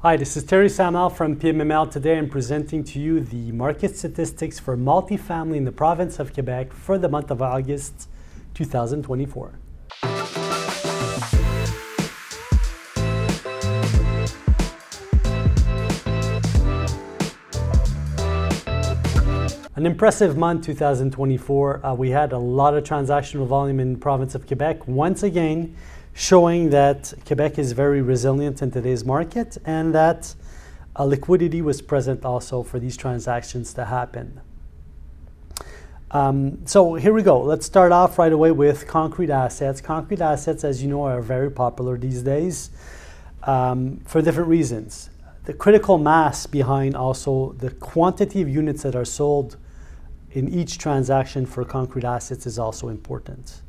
Hi, this is Thierry Samlal from PMML. Today I'm presenting to you the market statistics for multifamily in the province of Quebec for the month of August 2024. An impressive month, 2024. We had a lot of transactional volume in the province of Quebec, once again showing that Quebec is very resilient in today's market and that liquidity was present also for these transactions to happen. So here we go. Let's start off right away with concrete assets. Concrete assets, as you know, are very popular these days for different reasons. The critical mass behind also the quantity of units that are sold in each transaction for concrete assets is also important.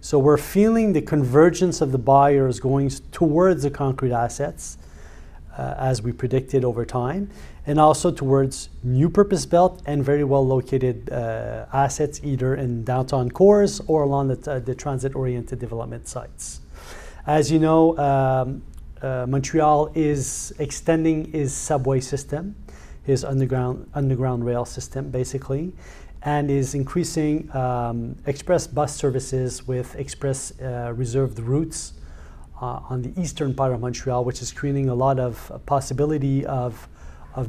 So we're feeling the convergence of the buyers going towards the concrete assets as we predicted over time, and also towards new purpose-built and very well located assets either in downtown cores or along the transit-oriented development sites. As you know, Montreal is extending his subway system, his underground rail system basically, and is increasing express bus services with express reserved routes on the eastern part of Montreal, which is creating a lot of possibility of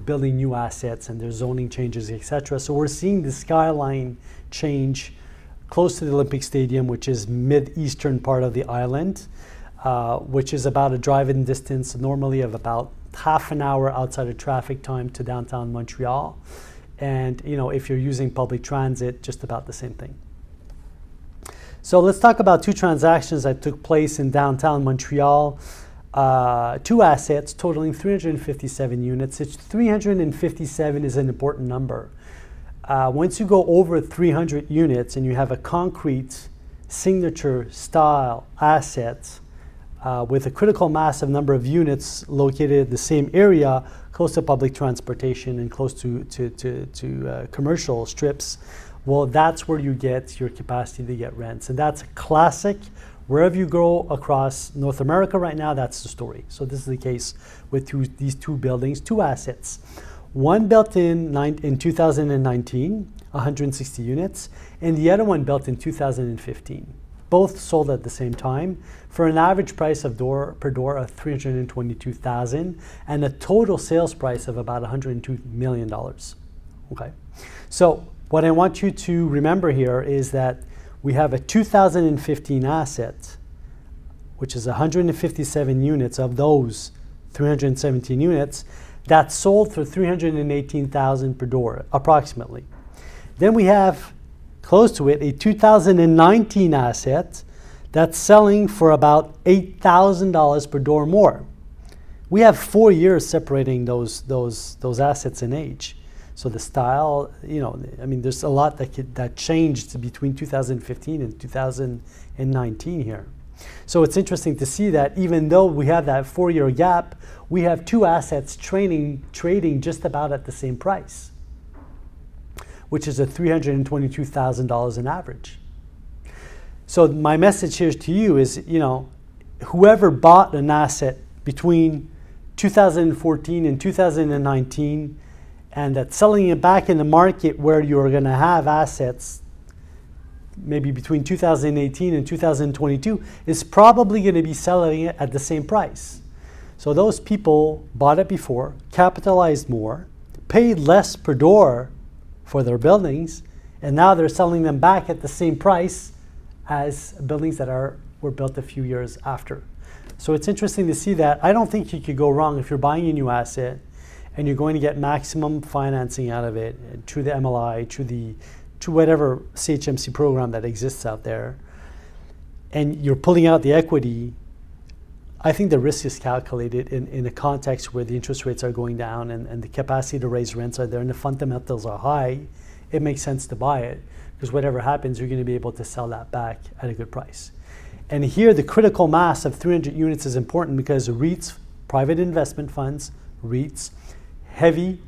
building new assets and their zoning changes, etc. So we're seeing the skyline change close to the Olympic Stadium, which is mid-eastern part of the island, which is about a drive-in distance normally of about half an hour outside of traffic time to downtown Montreal. And if you're using public transit, just about the same thing. So let's talk about two transactions that took place in downtown Montreal. Two assets totaling 357 units. 357 is an important number. Once you go over 300 units and you have a concrete signature style asset with a critical mass of number of units located in the same area, close to public transportation and close to commercial strips, well, that's where you get your capacity to get rents. And that's a classic. Wherever you go across North America right now, that's the story. So this is the case with these two buildings, two assets. One built in 2019, 160 units, and the other one built in 2015. Both sold at the same time for an average price of per door of $322,000 and a total sales price of about $102 million. Okay, so what I want you to remember here is that we have a 2015 asset, which is 157 units of those 317 units that sold for $318,000 per door, approximately. Then we have close to it, a 2019 asset that's selling for about $8,000 per door more. We have 4 years separating those assets in age. So the style, there's a lot that changed between 2015 and 2019 here. So it's interesting to see that even though we have that 4-year gap, we have two assets trading just about at the same price, which is a $322,000 in average. So my message here to you is, whoever bought an asset between 2014 and 2019 and that's selling it back in the market where you're going to have assets maybe between 2018 and 2022 is probably going to be selling it at the same price. So those people bought it before, capitalized more, paid less per door for their buildings, and now they're selling them back at the same price as buildings that were built a few years after. So it's interesting to see that. I don't think you could go wrong if you're buying a new asset and you're going to get maximum financing out of it through the MLI, through whatever CHMC program that exists out there, and you're pulling out the equity. I think the risk is calculated in a context where the interest rates are going down and the capacity to raise rents are there and the fundamentals are high. It makes sense to buy it because whatever happens, you're going to be able to sell that back at a good price. And here, the critical mass of 300 units is important because REITs, private investment funds, REITs, heavy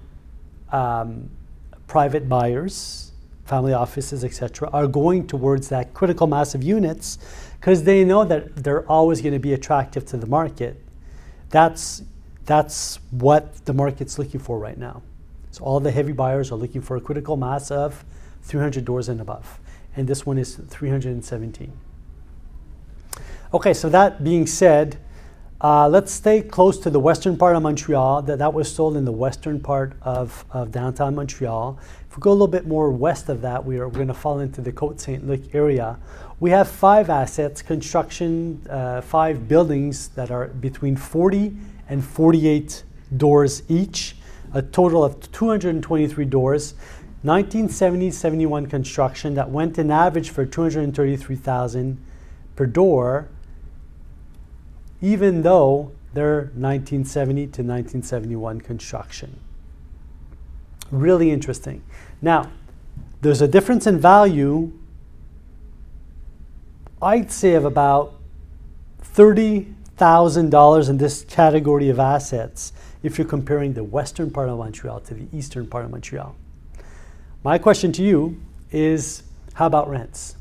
private buyers, family offices, etc., are going towards that critical mass of units because they know that they're always going to be attractive to the market. That's that's what the market's looking for right now. So all the heavy buyers are looking for a critical mass of 300 doors and above. And this one is 317. Okay, so that being said, let's stay close to the western part of Montreal. That was sold in the western part of downtown Montreal. If we go a little bit more west of that, we're going to fall into the Côte Saint-Luc area. We have 5 assets, construction, 5 buildings that are between 40 and 48 doors each, a total of 223 doors. 1970-71 construction that went in average for $233,000 per door, even though they're 1970 to 1971 construction. Really interesting. Now, there's a difference in value, I'd say, of about $30,000 in this category of assets if you're comparing the western part of Montreal to the eastern part of Montreal. My question to you is, how about rents?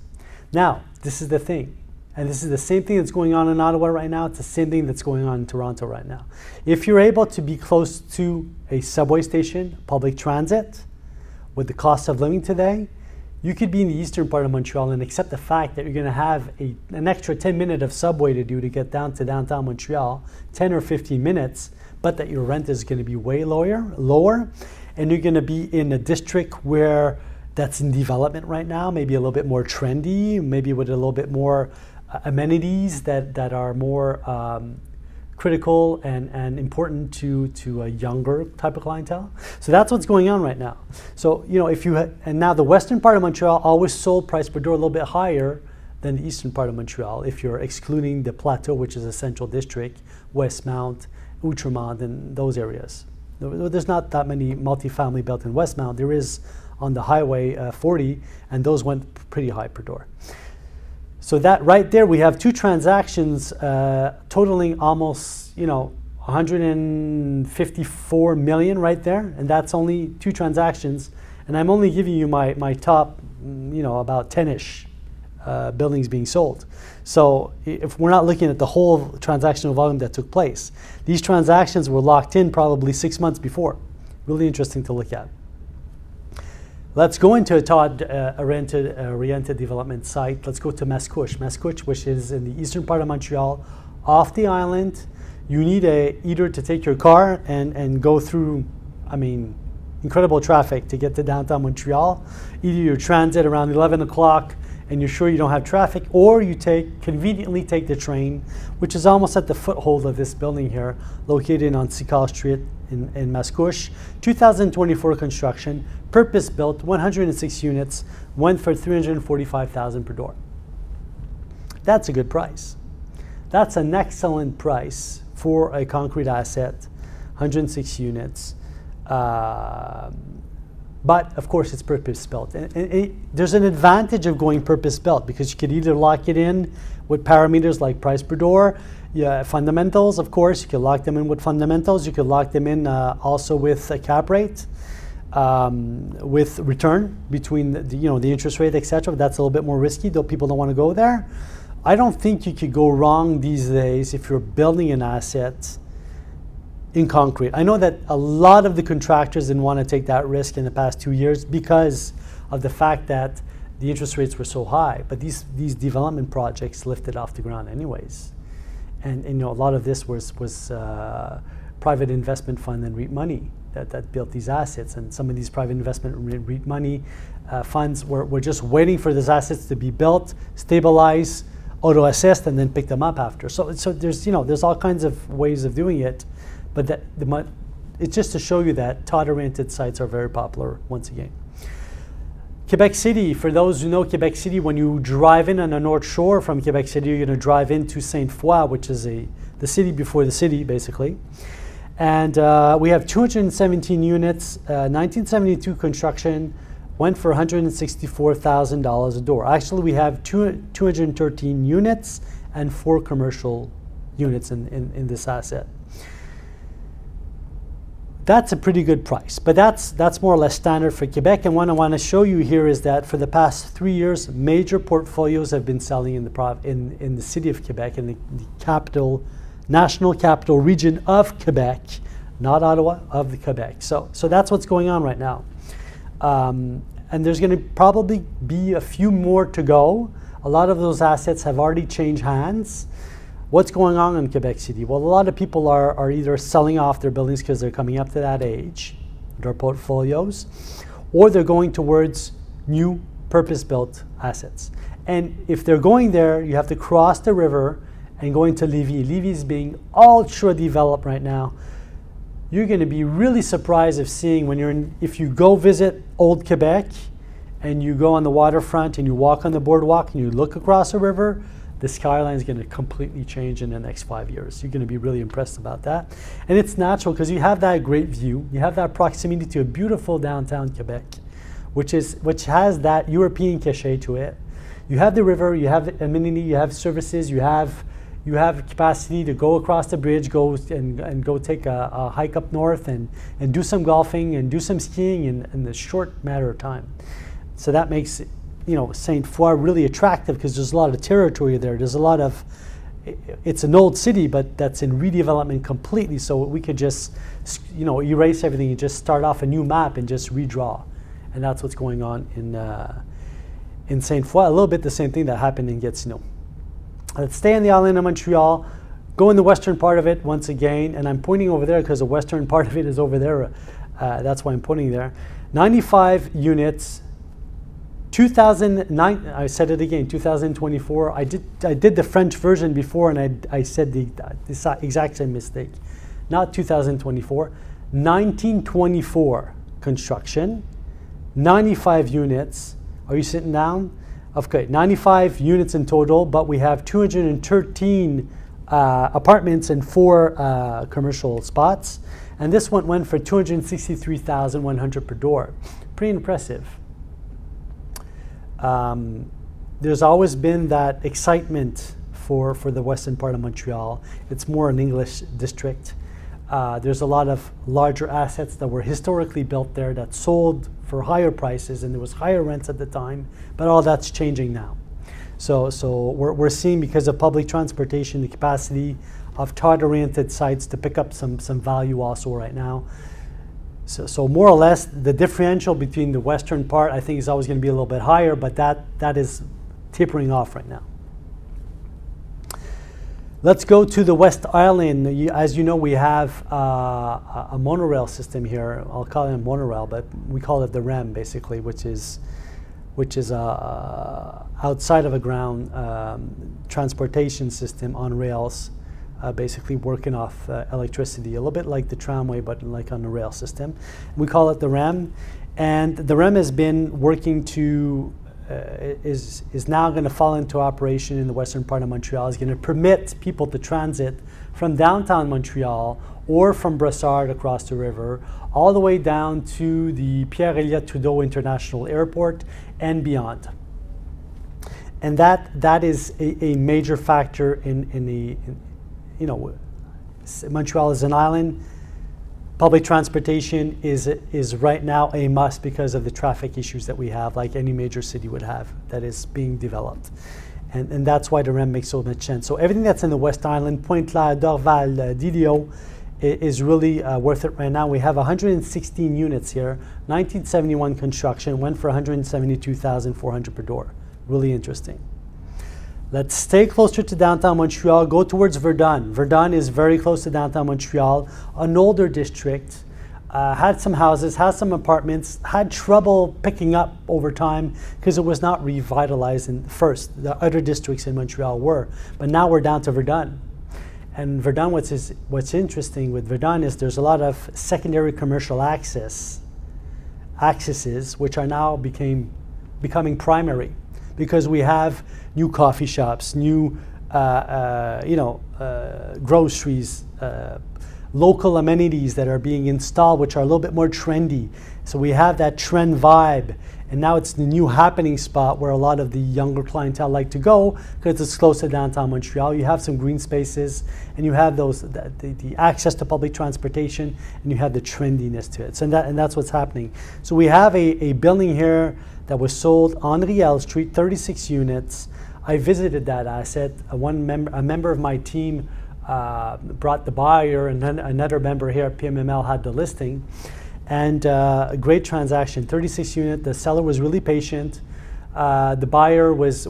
Now, this is the thing, and this is the same thing that's going on in Ottawa right now. It's the same thing that's going on in Toronto right now. If you're able to be close to a subway station, public transit, with the cost of living today, you could be in the eastern part of Montreal and accept the fact that you're going to have an extra 10 minutes of subway to do to get down to downtown Montreal, 10 or 15 minutes, but that your rent is going to be way lower, and you're going to be in a district where that's in development right now, maybe a little bit more trendy, maybe with a little bit more amenities that are more critical and important to a younger type of clientele. So that's what's going on right now. So, you know, if you and now the western part of Montreal always sold price per door a little bit higher than the eastern part of Montreal, if you're excluding the Plateau, which is a central district, Westmount, Outremont, and those areas. There's not that many multifamily built in Westmount. There is on the Highway 40, and those went pretty high per door. So that right there, we have 2 transactions totaling almost, you know, 154 million right there, and that's only 2 transactions. And I'm only giving you my top, you know, about 10-ish buildings being sold. So if we're not looking at the whole transactional volume that took place, these transactions were locked in probably 6 months before. Really interesting to look at. Let's go into a Todd-oriented development site. Let's go to Mascouche, which is in the eastern part of Montreal, off the island. You need either to take your car and go through, I mean, incredible traffic to get to downtown Montreal. Either your transit around 11 o'clock and you're sure you don't have traffic, or you conveniently take the train, which is almost at the foothold of this building here, located on Sicard Street in Mascouche. 2024 construction, purpose-built, 106 units, went for $345,000 per door. That's a good price. That's an excellent price for a concrete asset, 106 units. But of course, it's purpose-built. And there's an advantage of going purpose-built because you could either lock it in with parameters like price per door, fundamentals, of course, you could lock them in with fundamentals. You could lock them in also with a cap rate, with return between the interest rate, etc. That's a little bit more risky, though people don't want to go there. I don't think you could go wrong these days if you're building an asset in concrete. I know that a lot of the contractors didn't want to take that risk in the past 2 years because of the fact that the interest rates were so high, but these development projects lifted off the ground anyways. And you know, a lot of this was private investment fund and REIT money that built these assets, and some of these private investment REIT money funds were just waiting for these assets to be built, stabilize, auto-assessed, and then pick them up after. So there's all kinds of ways of doing it. But it's just to show you that Todd-oriented sites are very popular once again. Quebec City, for those who know Quebec City, when you drive in on the North Shore from Quebec City, you're going to drive into Sainte-Foy, which is the city before the city, basically. And we have 217 units, 1972 construction, went for $164,000 a door. Actually, we have 213 units and 4 commercial units in this asset. That's a pretty good price, but that's more or less standard for Quebec. And what I want to show you here is that for the past 3 years, major portfolios have been selling in the city of Quebec, in the capital National Capital Region of Quebec, not Ottawa, of the Quebec. So that's what's going on right now. And there's going to probably be a few more to go. A lot of those assets have already changed hands. What's going on in Quebec City? Well, a lot of people are either selling off their buildings because they're coming up to that age, their portfolios, or they're going towards new purpose-built assets. And if they're going there, you have to cross the river and go into Lévis. Lévis is being ultra developed right now. You're going to be really surprised of seeing if you go visit Old Quebec and you go on the waterfront and you walk on the boardwalk and you look across the river, the skyline is going to completely change in the next 5 years. You're going to be really impressed about that. And it's natural because you have that great view. You have that proximity to a beautiful downtown Quebec, which has that European cachet to it. You have the river, you have amenity, you have services, you have capacity to go across the bridge, go take a hike up north and do some golfing and do some skiing in a short matter of time. So that makes Sainte Foy really attractive because there's a lot of territory there. There's a lot of, it's an old city, but that's in redevelopment completely. So we could just, erase everything and just start off a new map and just redraw. And that's what's going on in Sainte Foy. A little bit the same thing that happened in Gatineau. Let's stay on the island of Montreal, go in the western part of it once again, and I'm pointing over there because the western part of it is over there. That's why I'm pointing there. 95 units, 2009, I said it again, 2024. I did the French version before and I said the exact same mistake. Not 2024, 1924 construction, 95 units. Are you sitting down? Okay, 95 units in total, but we have 213 apartments and 4 commercial spots. And this one went for $263,100 per door. Pretty impressive. There's always been that excitement for the western part of Montreal. It's more an English district. There's a lot of larger assets that were historically built there that sold for higher prices, and there was higher rents at the time, but all that's changing now. So we're seeing, because of public transportation, the capacity of target-oriented sites to pick up some value also right now. So more or less, the differential between the western part, I think, is always going to be a little bit higher, but that is tapering off right now. Let's go to the West Island. As you know, we have a monorail system here. I'll call it a monorail, but we call it the REM, basically, which is outside of a ground transportation system on rails, basically working off electricity, a little bit like the tramway, but like on the rail system. We call it the REM, and the REM has been working to is now going to fall into operation in the western part of Montreal. Is going to permit people to transit from downtown Montreal or from Brossard across the river all the way down to the Pierre-Elliott Trudeau International Airport and beyond. And that is a major factor in Montreal is an island. Public transportation is right now a must because of the traffic issues that we have, like any major city would have, that is being developed. And that's why the REM makes so much sense. So everything that's in the West Island, Pointe-Claire, Dorval, Didio, is really worth it right now. We have 116 units here, 1971 construction, went for $172,400 per door. Really interesting. Let's stay closer to downtown Montreal, go towards Verdun. Verdun is very close to downtown Montreal, an older district, had some houses, had some apartments, had trouble picking up over time because it was not revitalized in first. The other districts in Montreal were, but now we're down to Verdun. And Verdun, what's interesting with Verdun is there's a lot of secondary commercial accesses, which are now becoming primary, because we have new coffee shops, new groceries, local amenities that are being installed, which are a little bit more trendy. So we have that trend vibe, and now it's the new happening spot where a lot of the younger clientele like to go because it's close to downtown Montreal. You have some green spaces, and you have the access to public transportation, and you have the trendiness to it. So and that's what's happening. So we have a building here that was sold on Riel Street, 36 units. I visited that asset. A member of my team brought the buyer, and then another member here at PMML had the listing. And a great transaction, 36 unit. The seller was really patient. The buyer was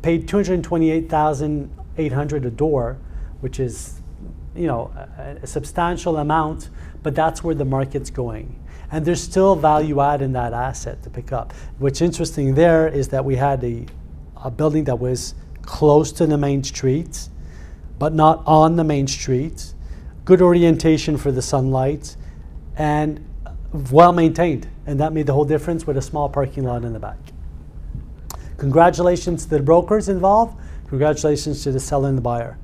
paid $228,800 a door, which is, you know, a substantial amount, but that's where the market's going. And there's still value add in that asset to pick up. What's interesting there is that we had a building that was close to the main street, but not on the main street, good orientation for the sunlight, and well maintained. And that made the whole difference with a small parking lot in the back. Congratulations to the brokers involved. Congratulations to the seller and the buyer.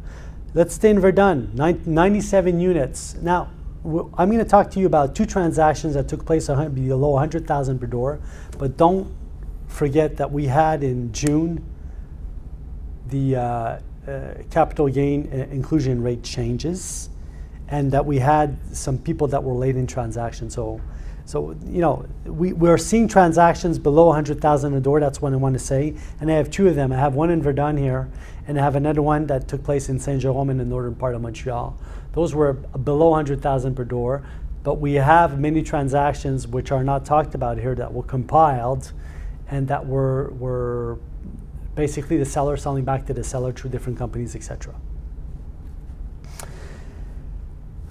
Let's stay in Verdun, 97 units. Now, I'm going to talk to you about two transactions that took place below $100,000 per door, but don't forget that we had in June the capital gain inclusion rate changes, and that we had some people that were late in transactions. So you know, we're seeing transactions below 100,000 a door. That's what I want to say. And I have two of them. I have one in Verdun here, and I have another one that took place in Saint-Jérôme in the northern part of Montreal. Those were below 100,000 per door, but we have many transactions which are not talked about here that were compiled, and that were basically the seller selling back to the seller through different companies, etc.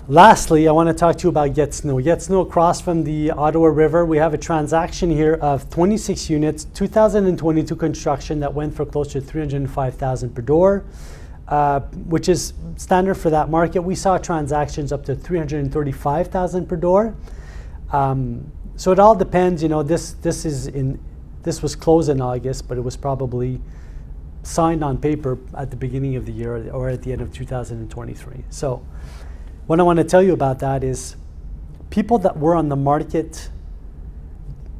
Lastly, I want to talk to you about Gatineau. Gatineau, across from the Ottawa River, we have a transaction here of 26 units, 2022 construction that went for close to $305,000 per door, which is standard for that market. We saw transactions up to $335,000 per door. So it all depends. You know, this was closed in August, but it was probably signed on paper at the beginning of the year or at the end of 2023. So what I want to tell you about that is people that were on the market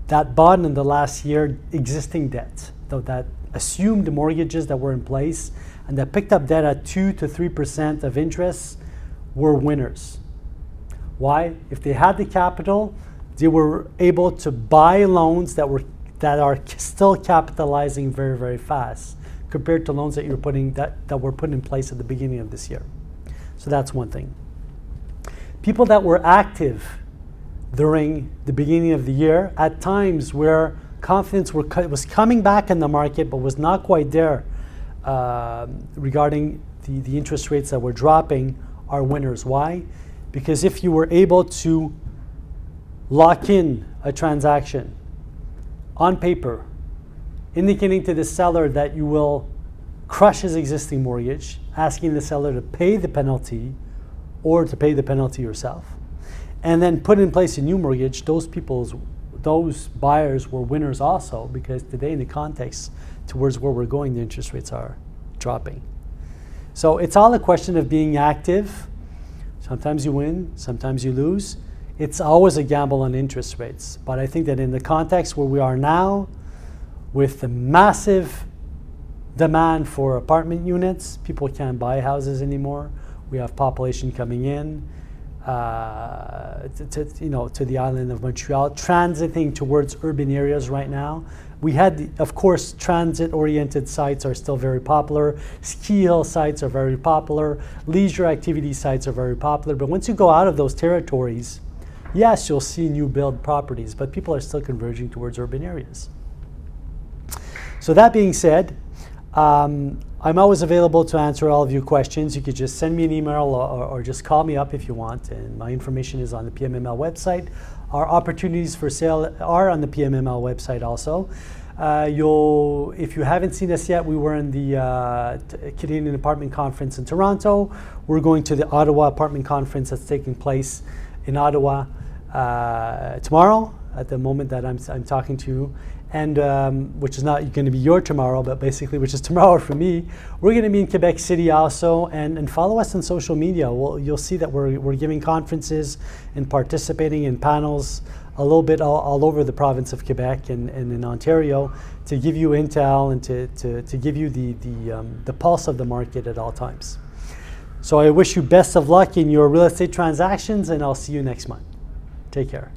that bought in the last year existing debt, though that assumed mortgages that were in place and that picked up debt at 2 to 3% of interest were winners. Why? If they had the capital, they were able to buy loans that are still capitalizing very, very fast compared to loans that were put in place at the beginning of this year. So that's one thing. People that were active during the beginning of the year, at times where confidence was coming back in the market but was not quite there regarding the interest rates that were dropping, are winners. Why? Because if you were able to lock in a transaction on paper, indicating to the seller that you will crush his existing mortgage, asking the seller to pay the penalty or to pay the penalty yourself, and then put in place a new mortgage, those buyers were winners also, because today in the context towards where we're going, the interest rates are dropping. So it's all a question of being active. Sometimes you win, sometimes you lose. It's always a gamble on interest rates. But I think that in the context where we are now, with the massive demand for apartment units, people can't buy houses anymore. We have population coming in to the island of Montreal, transiting towards urban areas right now. We had, of course, transit-oriented sites are still very popular. Ski hill sites are very popular. Leisure activity sites are very popular. But once you go out of those territories, yes, you'll see new build properties, but people are still converging towards urban areas. So that being said, I'm always available to answer all of your questions. You could just send me an email or just call me up if you want, and my information is on the PMML website. Our opportunities for sale are on the PMML website also. If you haven't seen us yet, we were in the Canadian Apartment Conference in Toronto. We're going to the Ottawa Apartment Conference that's taking place in Ottawa tomorrow, at the moment that I'm talking to you, and which is not going to be your tomorrow, but basically which is tomorrow for me. We're going to be in Quebec City also, and follow us on social media. You'll see that we're giving conferences and participating in panels a little bit all over the province of Quebec and in Ontario, to give you intel and to give you the pulse of the market at all times. So I wish you best of luck in your real estate transactions, and I'll see you next month. Take care.